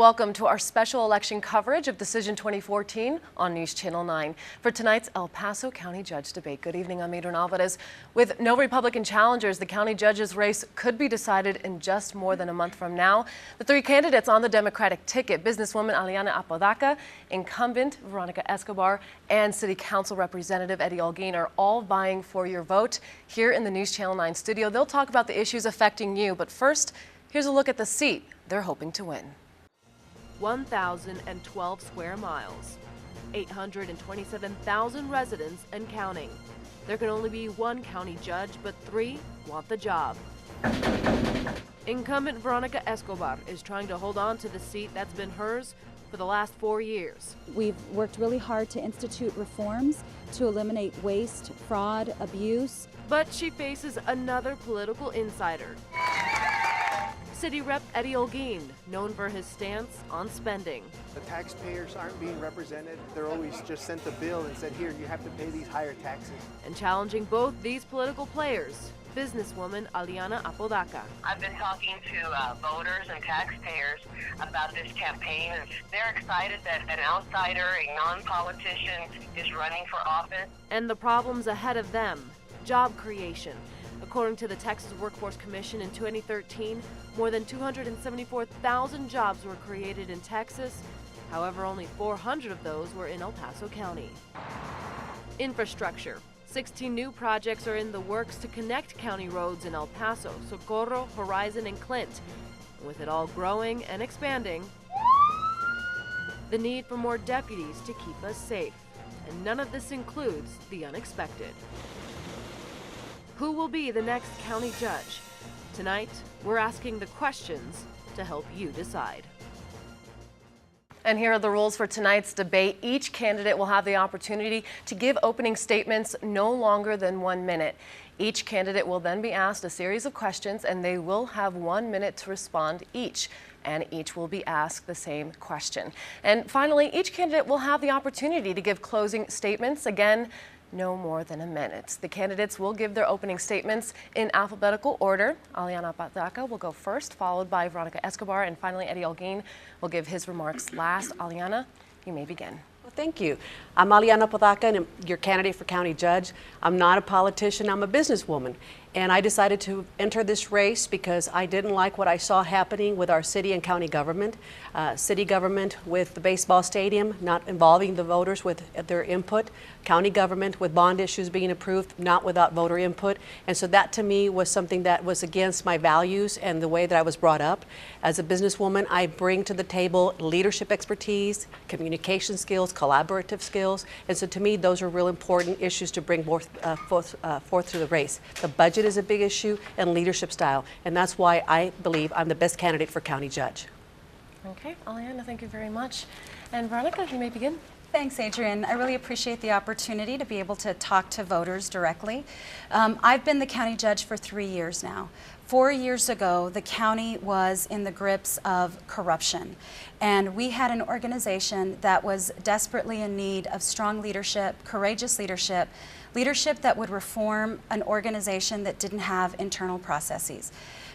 Welcome to our special election coverage of Decision 2014 on News Channel 9 for tonight's El Paso County Judge debate. Good evening, I'm Adrian Alvarez. With no Republican challengers, the county judge's race could be decided in just more than a month from now. The three candidates on the Democratic ticket, businesswoman Aliana Apodaca, incumbent Veronica Escobar, and City Council Representative Eddie Holguin, are all vying for your vote here in the News Channel 9 studio. They'll talk about the issues affecting you, but first, here's a look at the seat they're hoping to win. 1,012 square miles, 827,000 residents and counting. There can only be one county judge, but three want the job. Incumbent Veronica Escobar is trying to hold on to the seat that's been hers for the last 4 years. We've worked really hard to institute reforms to eliminate waste, fraud, abuse. But she faces another political insider. City Rep Eddie Holguin, known for his stance on spending. The taxpayers aren't being represented. They're always just sent a bill and said, here, you have to pay these higher taxes. And challenging both these political players, businesswoman Aliana Apodaca. I've been talking to voters and taxpayers about this campaign. They're excited that an outsider, a non-politician, is running for office. And the problems ahead of them, job creation. According to the Texas Workforce Commission in 2013, more than 274,000 jobs were created in Texas. However, only 400 of those were in El Paso County. Infrastructure. 16 new projects are in the works to connect county roads in El Paso, Socorro, Horizon, and Clint. And with it all growing and expanding, the need for more deputies to keep us safe. And none of this includes the unexpected. Who will be the next county judge? Tonight, we're asking the questions to help you decide. And here are the rules for tonight's debate. Each candidate will have the opportunity to give opening statements no longer than 1 minute. Each candidate will then be asked a series of questions, and they will have 1 minute to respond each. And each will be asked the same question. And finally, each candidate will have the opportunity to give closing statements. Again, no more than a minute. The candidates will give their opening statements in alphabetical order. Aliana Apodaca will go first, followed by Veronica Escobar, and finally Eddie Holguin will give his remarks last. Aliana, you may begin. Well, thank you. I'm Aliana Apodaca, and I'm your candidate for county judge. I'm not a politician, I'm a businesswoman. And I decided to enter this race because I didn't like what I saw happening with our city and county government. City government with the baseball stadium, not involving the voters with their input. County government with bond issues being approved, not without voter input. And so that to me was something that was against my values and the way that I was brought up. As a businesswoman, I bring to the table leadership expertise, communication skills, collaborative skills. And so to me, those are real important issues to bring forth to the race. The budget is a big issue, and leadership style, and that's why I believe I'm the best candidate for county judge. Okay, Aliana, thank you very much. And Veronica, you may begin. Thanks, Adrian. I really appreciate the opportunity to be able to talk to voters directly. I've been the county judge for 3 years now. 4 years ago, the county was in the grips of corruption, and we had an organization that was desperately in need of strong leadership, courageous leadership, leadership that would reform an organization that didn't have internal processes.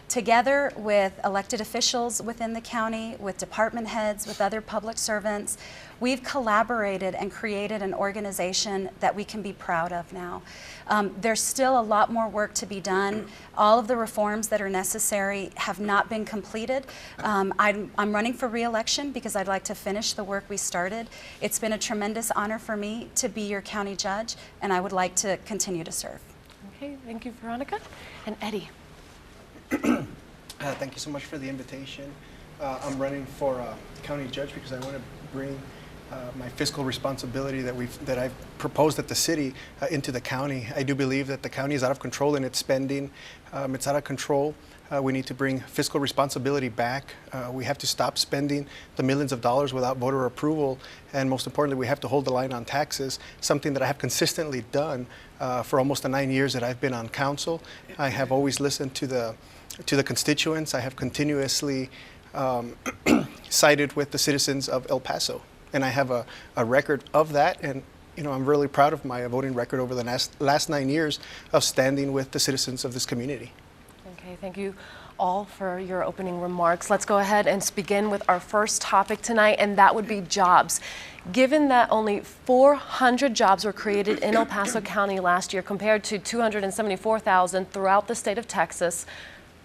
Together with elected officials within the county, with department heads, with other public servants, we've collaborated and created an organization that we can be proud of now. There's still a lot more work to be done. All of the reforms that are necessary have not been completed. I'm running for re-election because I'd like to finish the work we started. It's been a tremendous honor for me to be your county judge, and I would like to continue to serve. Okay, thank you, Veronica. And Eddie. Thank you so much for the invitation. I'm running for county judge because I want to bring my fiscal responsibility that I've proposed at the city into the county. I do believe that the county is out of control in its spending. It's out of control. We need to bring fiscal responsibility back. We have to stop spending the millions of dollars without voter approval. And most importantly, we have to hold the line on taxes, something that I have consistently done for almost the 9 years that I've been on council. I have always listened to the constituents. I have continuously sided with the citizens of El Paso. And I have a record of that. And I'm really proud of my voting record over the last 9 years of standing with the citizens of this community. Okay, thank you all for your opening remarks. Let's go ahead and begin with our first topic tonight, and that would be jobs. Given that only 400 jobs were created in El Paso County last year compared to 274,000 throughout the state of Texas,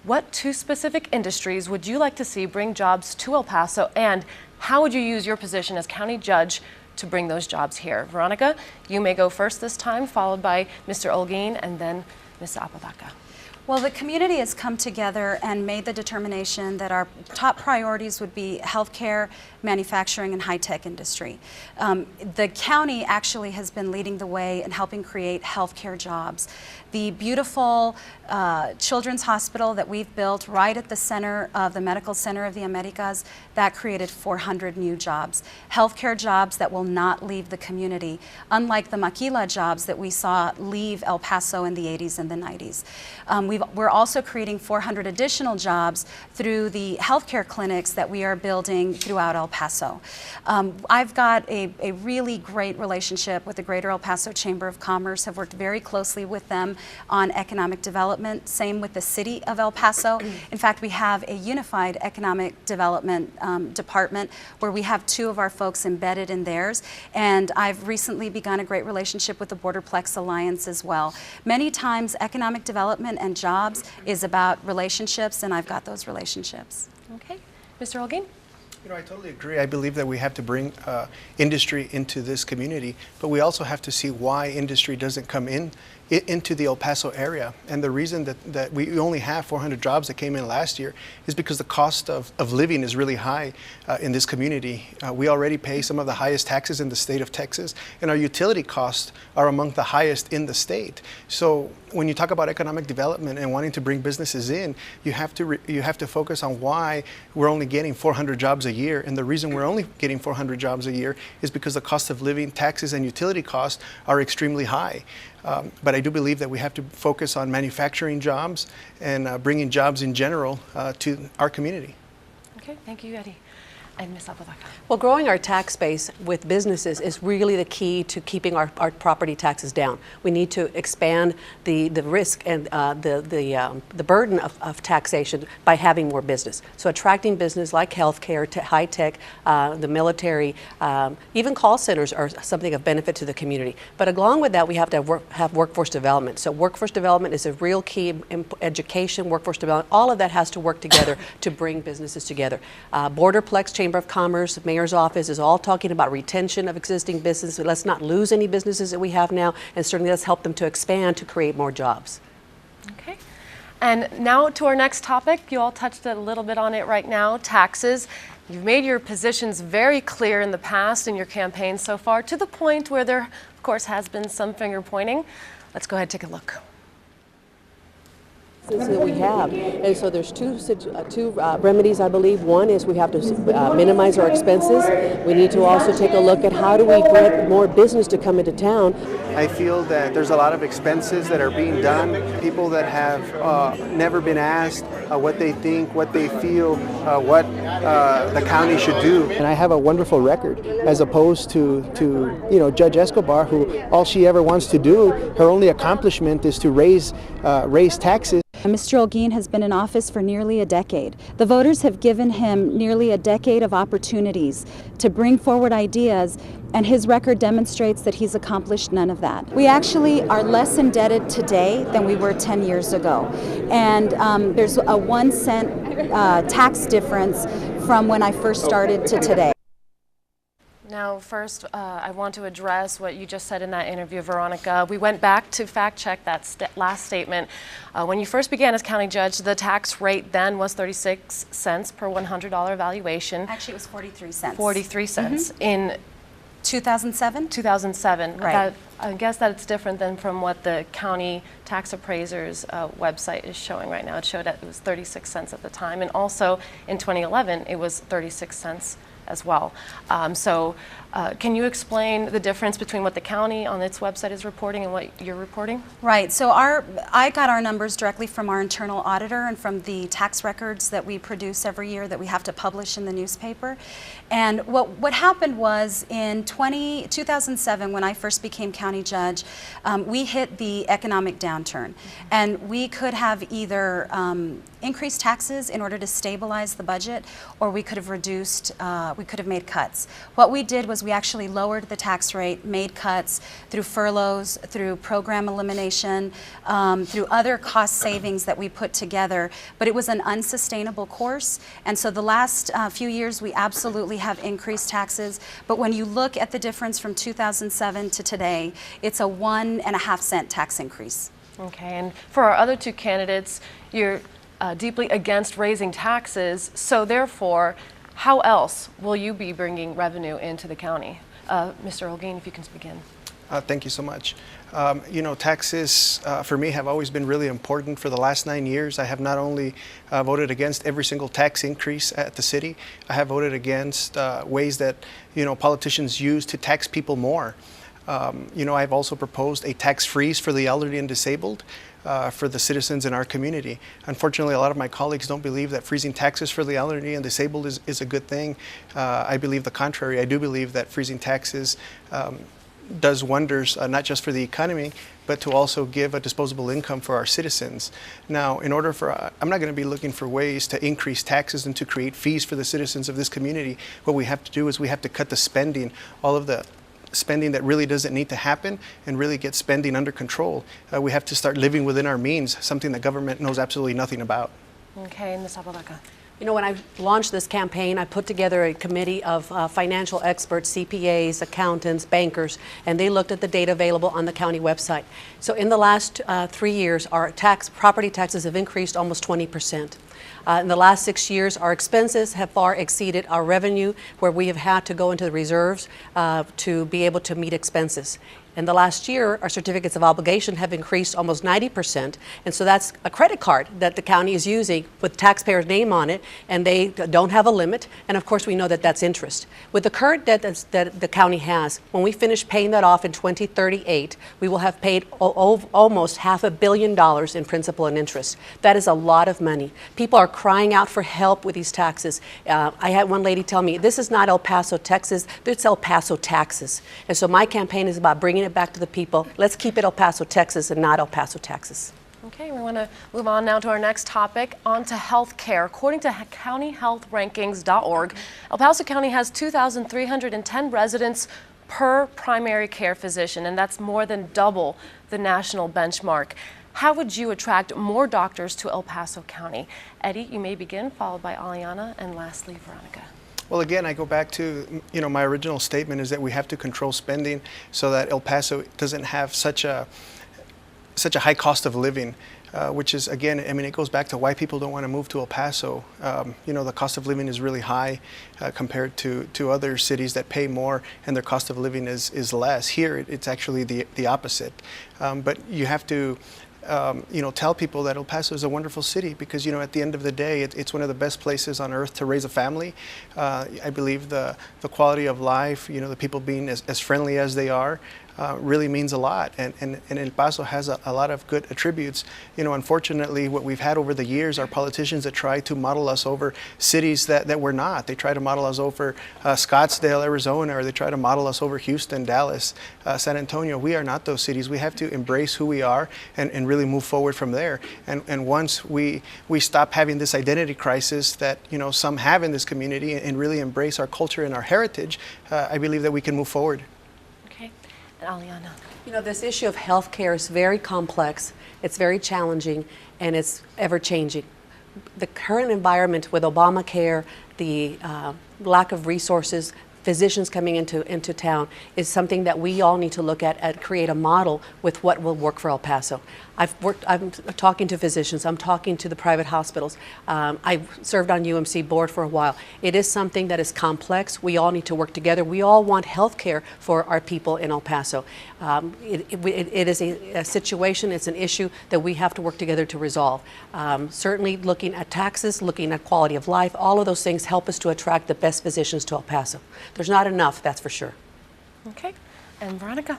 what two specific industries would you like to see bring jobs to El Paso, and how would you use your position as county judge to bring those jobs here? Veronica, you may go first this time, followed by Mr. Holguin and then Ms. Apodaca. Well, the community has come together and made the determination that our top priorities would be healthcare, manufacturing, and high-tech industry. The county actually has been leading the way in helping create healthcare jobs. The beautiful children's hospital that we've built right at the center of the Medical Center of the Americas, that created 400 new jobs. Healthcare jobs that will not leave the community, unlike the maquila jobs that we saw leave El Paso in the 80s and the 90s. We're also creating 400 additional jobs through the healthcare clinics that we are building throughout El Paso. I've got a really great relationship with the Greater El Paso Chamber of Commerce, have worked very closely with them on economic development, same with the city of El Paso. In fact, we have a unified economic development department where we have 2 of our folks embedded in theirs, and I've recently begun a great relationship with the Borderplex Alliance as well. Many times economic development and jobs is about relationships, and I've got those relationships. Okay, Mr. Holguin? You know, I totally agree. I believe that we have to bring industry into this community, but we also have to see why industry doesn't come into the El Paso area. And the reason that we only have 400 jobs that came in last year is because the cost of living is really high in this community. We already pay some of the highest taxes in the state of Texas, and our utility costs are among the highest in the state. So when you talk about economic development and wanting to bring businesses in, you have to focus on why we're only getting 400 jobs a year. And the reason we're only getting 400 jobs a year is because the cost of living, taxes, and utility costs are extremely high. But I do believe that we have to focus on manufacturing jobs and bringing jobs in general to our community. Okay, thank you, Eddie. And Ms. Apodaca. Well, growing our tax base with businesses is really the key to keeping our property taxes down. We need to expand the risk and the burden of taxation by having more business. So attracting business like healthcare, high tech, the military, even call centers are something of benefit to the community. But along with that, we have to have workforce development. So workforce development is a real key. Education, workforce development, all of that has to work together to bring businesses together. Borderplex Chamber of Commerce, Mayor's Office is all talking about retention of existing businesses. Let's not lose any businesses that we have now, and certainly let's help them to expand to create more jobs. Okay. And now to our next topic. You all touched a little bit on it right now, taxes. You've made your positions very clear in the past in your campaign so far, to the point where there, of course, has been some finger pointing. Let's go ahead and take a look. That we have, and so there's two remedies, I believe. One is we have to minimize our expenses. We need to also take a look at how do we get more business to come into town. I feel that there's a lot of expenses that are being done. People that have never been asked what they think, what they feel, what the county should do. And I have a wonderful record, as opposed to Judge Escobar, who all she ever wants to do, her only accomplishment is to raise taxes. Mr. Holguin has been in office for nearly a decade. The voters have given him nearly a decade of opportunities to bring forward ideas, and his record demonstrates that he's accomplished none of that. We actually are less indebted today than we were 10 years ago. And there's a 1 cent tax difference from when I first started to today. Now, first, I want to address what you just said in that interview, Veronica. We went back to fact check that last statement. When you first began as county judge, the tax rate then was 36 cents per $100 valuation. Actually, it was 43 cents. 43 cents. In 2007? 2007. Right. I guess that it's different than from what the county tax appraiser's website is showing right now. It showed that it was 36 cents at the time. And also in 2011, it was 36 cents as well. Can you explain the difference between what the county on its website is reporting and what you're reporting? Right, so I got our numbers directly from our internal auditor and from the tax records that we produce every year that we have to publish in the newspaper. And what happened was in 2007, when I first became county judge, we hit the economic downturn. And we could have either increased taxes in order to stabilize the budget, or we could have reduced, we could have made cuts. What we did was we actually lowered the tax rate, made cuts through furloughs, through program elimination, through other cost savings that we put together, but it was an unsustainable course. And so the last few years we absolutely have increased taxes, but when you look at the difference from 2007 to today, it's a 1.5 cent tax increase. Okay, and for our other two candidates, you're deeply against raising taxes, so therefore, how else will you be bringing revenue into the county? Mr. Holguin, if you can begin. Thank you so much. You know, taxes for me have always been really important. For the last 9 years, I have not only voted against every single tax increase at the city, I have voted against ways that, you know, politicians use to tax people more. You know, I've also proposed a tax freeze for the elderly and disabled. For the citizens in our community. Unfortunately, a lot of my colleagues don't believe that freezing taxes for the elderly and disabled is a good thing. I believe the contrary. I do believe that freezing taxes does wonders, not just for the economy, but to also give a disposable income for our citizens. Now, in order for, I'm not going to be looking for ways to increase taxes and to create fees for the citizens of this community. What we have to do is we have to cut the spending, all of the spending that really doesn't need to happen, and really get spending under control. We have to start living within our means, something that government knows absolutely nothing about. Okay, Ms. Apodaca. You know, when I launched this campaign, I put together a committee of financial experts, CPAs, accountants, bankers, and they looked at the data available on the county website. So in the last 3 years, our property taxes have increased almost 20%. In the last 6 years, our expenses have far exceeded our revenue, where we have had to go into the reserves to be able to meet expenses. In the last year, our certificates of obligation have increased almost 90%, and so that's a credit card that the county is using with taxpayers' name on it, and they don't have a limit, and of course we know that that's interest. With the current debt that the county has, when we finish paying that off in 2038, we will have paid almost $500 million in principal and interest. That is a lot of money. People are crying out for help with these taxes. I had one lady tell me, this is not El Paso, Texas, it's El Paso taxes. And so my campaign is about bringing it back to the people. Let's keep it El Paso, Texas, and not El Paso, Texas. Okay, we want to move on now to our next topic, on to health care. According to countyhealthrankings.org, El Paso County has 2,310 residents per primary care physician, and that's more than double the national benchmark. How would you attract more doctors to El Paso County? Eddie, you may begin, followed by Aliana, and lastly, Veronica. Well, again, I go back to, you know, my original statement is that we have to control spending so that El Paso doesn't have such a high cost of living, which is, again, I mean, it goes back to why people don't want to move to El Paso. You know, the cost of living is really high compared to other cities that pay more, and their cost of living is less. Here, it's actually the opposite. But you have to you know, tell people that El Paso is a wonderful city because, you know, at the end of the day, it's one of the best places on earth to raise a family. I believe the quality of life, you know, the people being as friendly as they are, really means a lot, and El Paso has a lot of good attributes. You know, unfortunately, what we've had over the years are politicians that try to model us over cities that we're not. They try to model us over Scottsdale, Arizona, or they try to model us over Houston, Dallas, San Antonio. We are not those cities. We have to embrace who we are and really move forward from there. And once we stop having this identity crisis that, you know, some have in this community and really embrace our culture and our heritage, I believe that we can move forward. Aliana. You know, this issue of health care is very complex, it's very challenging, and it's ever changing. The current environment with Obamacare, the lack of resources, physicians coming into town is something that we all need to look at and create a model with what will work for El Paso. I'm talking to physicians, I'm talking to the private hospitals. I served on UMC board for a while. It is something that is complex. We all need to work together. We all want health care for our people in El Paso. It is a situation, it's an issue that we have to work together to resolve. Certainly looking at taxes, looking at quality of life, all of those things help us to attract the best physicians to El Paso. There's not enough, that's for sure. Okay, and Veronica.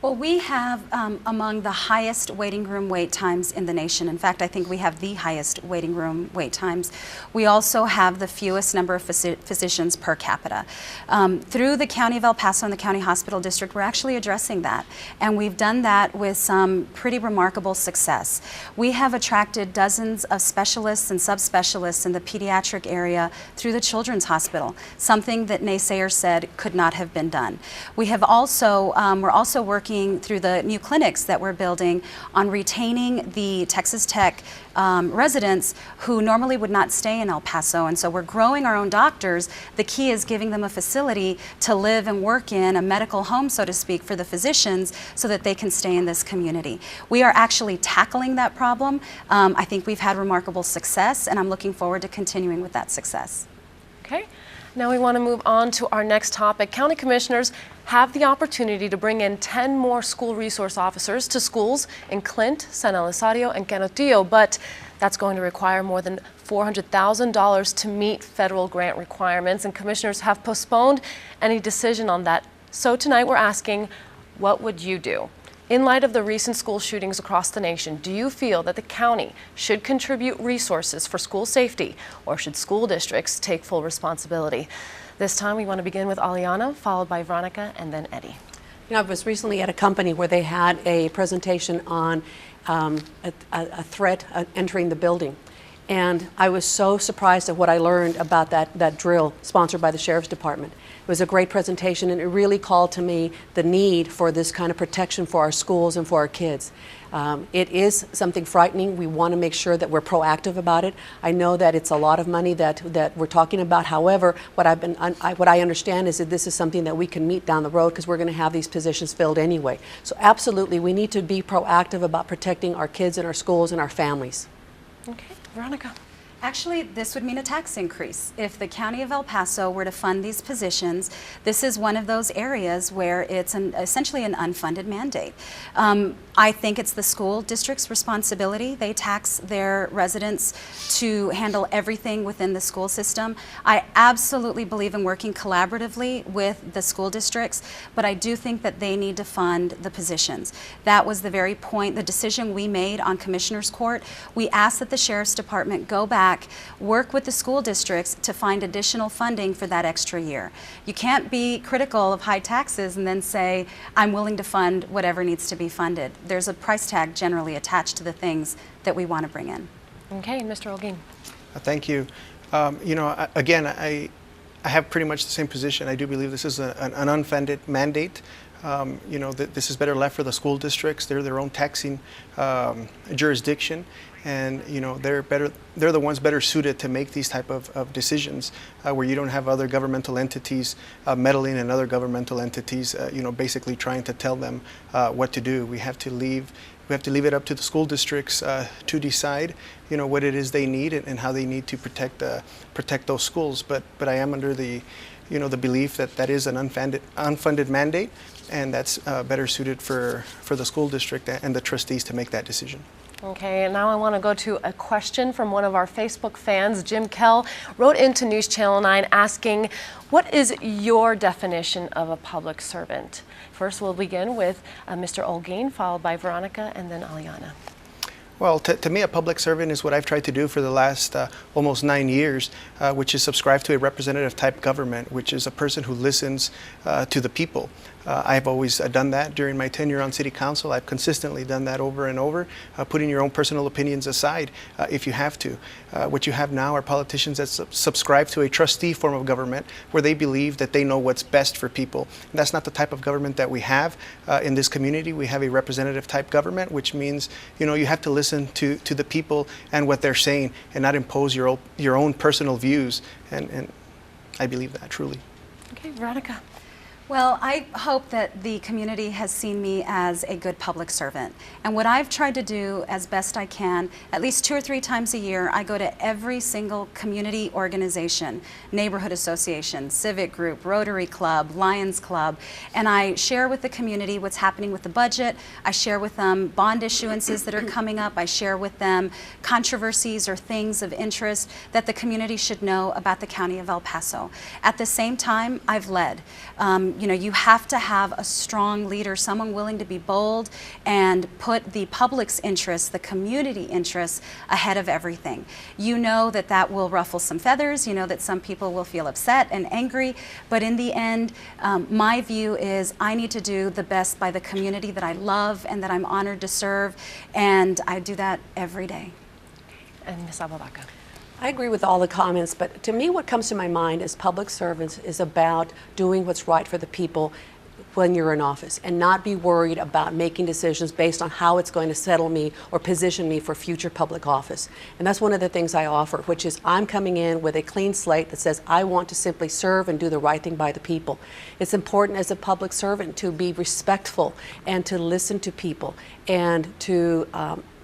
Well, we have among the highest waiting room wait times in the nation. In fact, I think we have the highest waiting room wait times. We also have the fewest number of physicians per capita. Through the County of El Paso and the County Hospital District, we're actually addressing that. And we've done that with some pretty remarkable success. We have attracted dozens of specialists and subspecialists in the pediatric area through the Children's Hospital, something that naysayers said could not have been done. We have also, we're also working through the new clinics that we're building on retaining the Texas Tech residents who normally would not stay in El Paso. And so we're growing our own doctors. The key is giving them a facility to live and work in, a medical home, so to speak, for the physicians so that they can stay in this community. We are actually tackling that problem. I think we've had remarkable success, and I'm looking forward to continuing with that success. Okay, now we want to move on to our next topic. County commissioners have the opportunity to bring in 10 more school resource officers to schools in Clint, San Elizario, and Canutillo, but that's going to require more than $400,000 to meet federal grant requirements, and commissioners have postponed any decision on that. So tonight we're asking, what would you do? In light of the recent school shootings across the nation, do you feel that the county should contribute resources for school safety, or should school districts take full responsibility? This time we want to begin with Aliana, followed by Veronica, and then Eddie. You know, I was recently at a company where they had a presentation on a threat entering the building. And I was so surprised at what I learned about that drill sponsored by the Sheriff's Department. It was a great presentation, and it really called to me the need for this kind of protection for our schools and for our kids. It is something frightening. We want to make sure that we're proactive about it. I know that it's a lot of money that we're talking about. However, what I understand is that this is something that we can meet down the road because we're going to have these positions filled anyway. So absolutely, we need to be proactive about protecting our kids and our schools and our families. Okay, Veronica. Actually, this would mean a tax increase. If the County of El Paso were to fund these positions, this is one of those areas where it's essentially an unfunded mandate. I think it's the school district's responsibility. They tax their residents to handle everything within the school system. I absolutely believe in working collaboratively with the school districts, but I do think that they need to fund the positions. That was the very point, the decision we made on Commissioner's Court. We asked that the Sheriff's Department go back, work with the school districts to find additional funding for that extra year. You can't be critical of high taxes and then say, I'm willing to fund whatever needs to be funded. There's a price tag generally attached to the things that we want to bring in. Okay, Mr. Holguin. Thank you. You know, again, I have pretty much the same position. I do believe this is an unfunded mandate. You know, this is better left for the school districts. They're their own taxing jurisdiction, and you know they're the ones better suited to make these type of decisions where you don't have other governmental entities meddling in other governmental entities. You know, basically trying to tell them what to do. We have to leave it up to the school districts to decide, you know, what it is they need and how they need to protect those schools. But I am under the, you know, the belief that that is an unfunded mandate, and that's better suited for the school district and the trustees to make that decision. Okay, and now I want to go to a question from one of our Facebook fans. Jim Kell wrote into News Channel 9 asking, what is your definition of a public servant? First, we'll begin with Mr. Holguin, followed by Veronica, and then Aliana. Well, to me, a public servant is what I've tried to do for the last almost 9 years, which is subscribe to a representative type government, which is a person who listens to the people. I've always done that during my tenure on City Council. I've consistently done that over and over, putting your own personal opinions aside if you have to. What you have now are politicians that subscribe to a trustee form of government where they believe that they know what's best for people. And that's not the type of government that we have in this community. We have a representative type government, which means, you know, you have to listen to the people and what they're saying and not impose your own personal views. And I believe that truly. Okay, Veronica. Well, I hope that the community has seen me as a good public servant. And what I've tried to do as best I can, at least 2 or 3 times a year, I go to every single community organization, neighborhood association, civic group, Rotary Club, Lions Club, and I share with the community what's happening with the budget. I share with them bond issuances that are coming up. I share with them controversies or things of interest that the community should know about the County of El Paso. At the same time, I've led. You have to have a strong leader, someone willing to be bold and put the public's interests, the community interests, ahead of everything. You know that that will ruffle some feathers. You know that some people will feel upset and angry. But in the end, my view is I need to do the best by the community that I love and that I'm honored to serve. And I do that every day. And Ms. Apodaca. I agree with all the comments, but to me what comes to my mind as public servants is about doing what's right for the people when you're in office and not be worried about making decisions based on how it's going to settle me or position me for future public office. And that's one of the things I offer, which is I'm coming in with a clean slate that says I want to simply serve and do the right thing by the people. It's important as a public servant to be respectful and to listen to people and to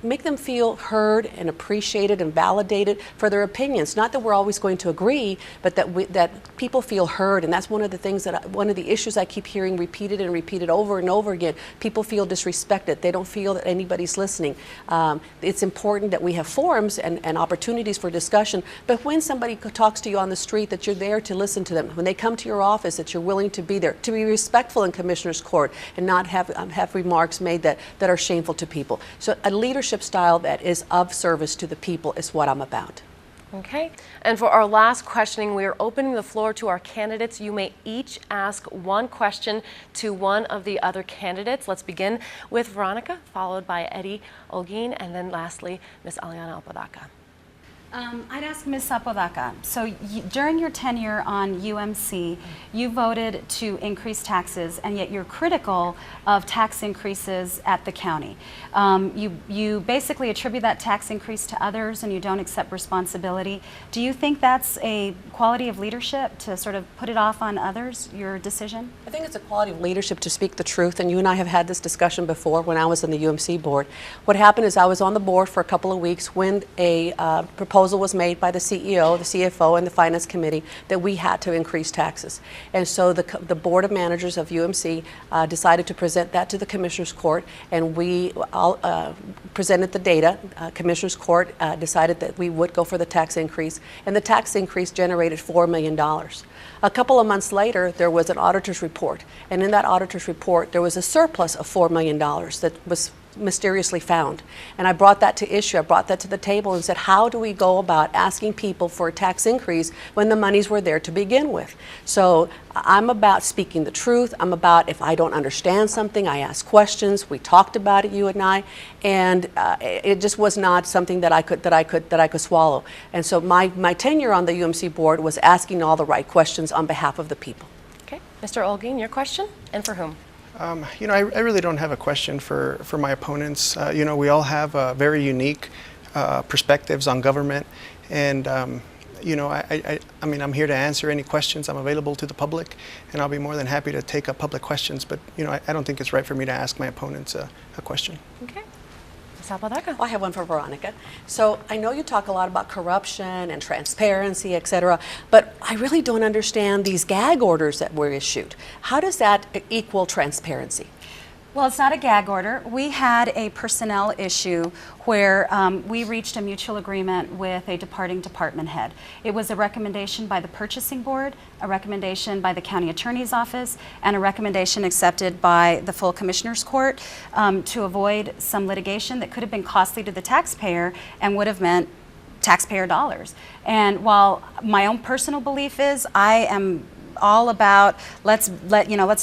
make them feel heard and appreciated and validated for their opinions. Not that we're always going to agree, but that people feel heard. And that's one of the things one of the issues I keep hearing repeated and repeated over and over again. People feel disrespected. They don't feel that anybody's listening. It's important that we have forums and opportunities for discussion, but when somebody talks to you on the street, that you're there to listen to them. When they come to your office, that you're willing to be there, to be respectful in Commissioner's Court and not have remarks made that are shameful to people. So a leadership style that is of service to the people is what I'm about. Okay, and for our last questioning, we are opening the floor to our candidates. You may each ask one question to one of the other candidates. Let's begin with Veronica, followed by Eddie Holguin, and then lastly, Ms. Aliana Apodaca. I'd ask Ms. Apodaca, so during your tenure on UMC, you voted to increase taxes, and yet you're critical of tax increases at the county. You basically attribute that tax increase to others and you don't accept responsibility. Do you think that's a quality of leadership to sort of put it off on others, your decision? I think it's a quality of leadership to speak the truth, and you and I have had this discussion before when I was on the UMC board. What happened is I was on the board for a couple of weeks when a proposal was made by the CEO, the CFO, and the Finance Committee that we had to increase taxes. And so the Board of Managers of UMC decided to present that to the Commissioner's Court, and we all presented the data. Commissioner's Court decided that we would go for the tax increase, and the tax increase generated $4 million. A couple of months later, there was an auditor's report, and in that auditor's report, there was a surplus of $4 million that was mysteriously found. And I brought that to issue. I brought that to the table and said, how do we go about asking people for a tax increase when the monies were there to begin with? So I'm about speaking the truth. I'm about, if I don't understand something, I ask questions. We talked about it, you and I, and it just was not something that I could swallow. And so my tenure on the UMC board was asking all the right questions on behalf of the people. Okay, Mr. Holguin, your question, and for whom? I really don't have a question for my opponents. We all have very unique perspectives on government, and I mean, I'm here to answer any questions. I'm available to the public, and I'll be more than happy to take up public questions. But I don't think it's right for me to ask my opponents a question. Okay. Ms. Apodaca. Well, I have one for Veronica. So I know you talk a lot about corruption and transparency, et cetera, but I really don't understand these gag orders that were issued. How does that equal transparency? Well, it's not a gag order. We had a personnel issue where we reached a mutual agreement with a departing department head. It was a recommendation by the purchasing board, a recommendation by the county attorney's office, and a recommendation accepted by the full commissioner's court to avoid some litigation that could have been costly to the taxpayer and would have meant taxpayer dollars. And while my own personal belief is I am all about let's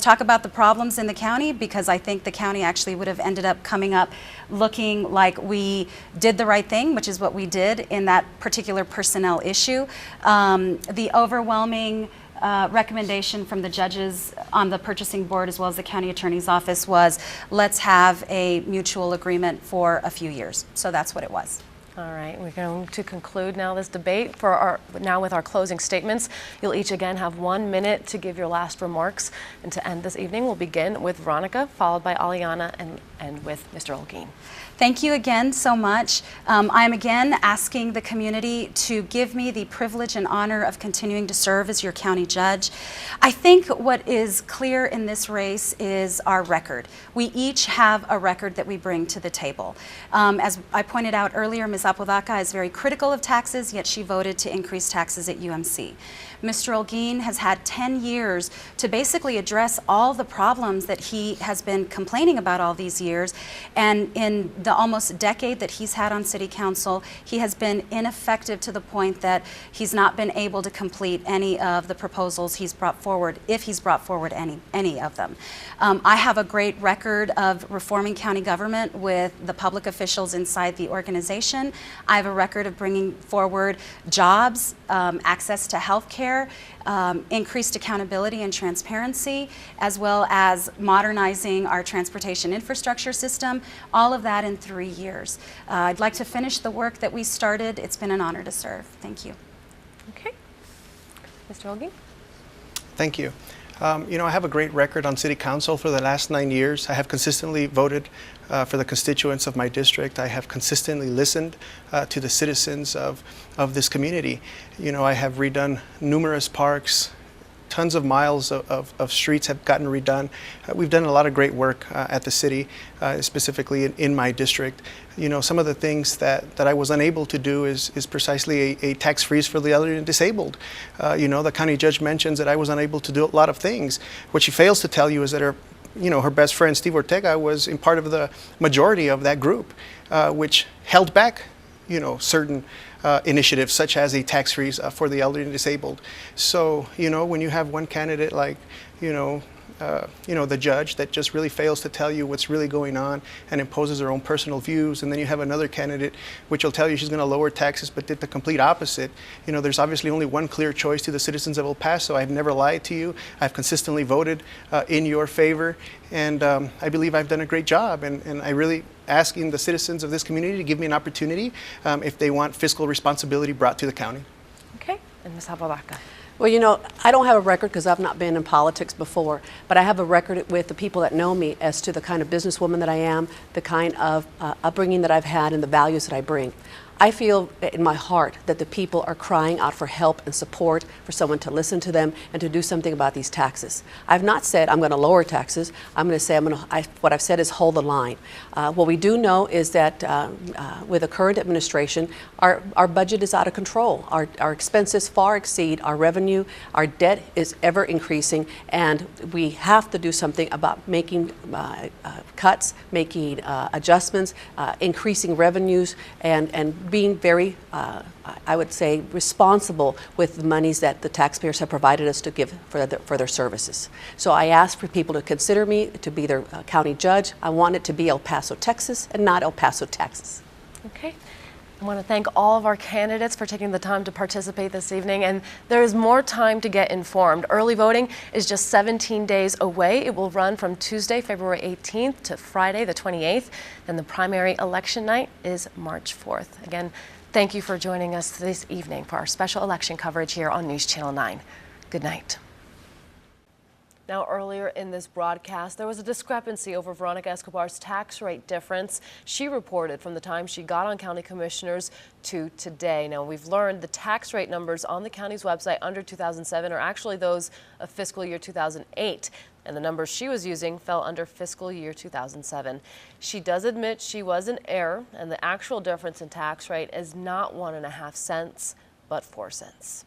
talk about the problems in the county, because I think the county actually would have ended up coming up looking like we did the right thing, which is what we did in that particular personnel issue. The overwhelming recommendation from the judges on the purchasing board as well as the county attorney's office was let's have a mutual agreement for a few years. So that's what it was. All right, we're going to conclude now this debate with our closing statements. You'll each again have 1 minute to give your last remarks. And to end this evening, we'll begin with Veronica, followed by Aliana, and end with Mr. Holguin. Thank you again so much. I am again asking the community to give me the privilege and honor of continuing to serve as your county judge. I think what is clear in this race is our record. We each have a record that we bring to the table. As I pointed out earlier, Ms. Apodaca is very critical of taxes, yet she voted to increase taxes at UMC. Mr. Holguin has had 10 years to basically address all the problems that he has been complaining about all these years, and in the almost decade that he's had on City Council, he has been ineffective to the point that he's not been able to complete any of the proposals he's brought forward, if he's brought forward any of them. I have a great record of reforming county government with the public officials inside the organization. I have a record of bringing forward jobs, access to health care, increased accountability and transparency, as well as modernizing our transportation infrastructure system, all of that in 3 years. I'd like to finish the work that we started. It's been an honor to serve. Thank you. Okay. Mr. Holguin? Thank you. You know, I have a great record on City Council for the last 9 years. I have consistently voted for the constituents of my district. I have consistently listened to the citizens of this community. You know, I have redone numerous parks. Tons of miles of streets have gotten redone. We've done a lot of great work at the city, specifically in my district. You know, some of the things that I was unable to do is precisely a tax freeze for the elderly and disabled. You know, the county judge mentions that I was unable to do a lot of things. What she fails to tell you is that her best friend Steve Ortega was in part of the majority of that group, which held back, certain initiatives such as a tax freeze for the elderly and disabled. So, when you have one candidate like, the judge that just really fails to tell you what's really going on and imposes her own personal views, and then you have another candidate which will tell you she's going to lower taxes but did the complete opposite. There's obviously only one clear choice to the citizens of El Paso. I've never lied to you. I've consistently voted in your favor, and I believe I've done a great job, and I really asking the citizens of this community to give me an opportunity if they want fiscal responsibility brought to the county. Okay, and Ms. Apodaca. Well, I don't have a record because I've not been in politics before, but I have a record with the people that know me as to the kind of businesswoman that I am, the kind of upbringing that I've had, and the values that I bring. I feel in my heart that the people are crying out for help and support, for someone to listen to them and to do something about these taxes. I've not said I'm going to lower taxes. I'm going to say what I've said is hold the line. What we do know is that with the current administration, our budget is out of control. Our expenses far exceed our revenue. Our debt is ever increasing, and we have to do something about making cuts, making adjustments, increasing revenues, and being very, I would say, responsible with the monies that the taxpayers have provided us to give for their services. So I ask for people to consider me to be their county judge. I want it to be El Paso, Texas, and not El Paso, Texas. Okay. I want to thank all of our candidates for taking the time to participate this evening, and there is more time to get informed. Early voting is just 17 days away. It will run from Tuesday, February 18th to Friday, the 28th. Then the primary election night is March 4th. Again, thank you for joining us this evening for our special election coverage here on News Channel 9. Good night. Now, earlier in this broadcast, there was a discrepancy over Veronica Escobar's tax rate difference. She reported from the time she got on county commissioners to today. Now, we've learned the tax rate numbers on the county's website under 2007 are actually those of fiscal year 2008. And the numbers she was using fell under fiscal year 2007. She does admit she was in error, and the actual difference in tax rate is not 1.5 cents, but 4 cents.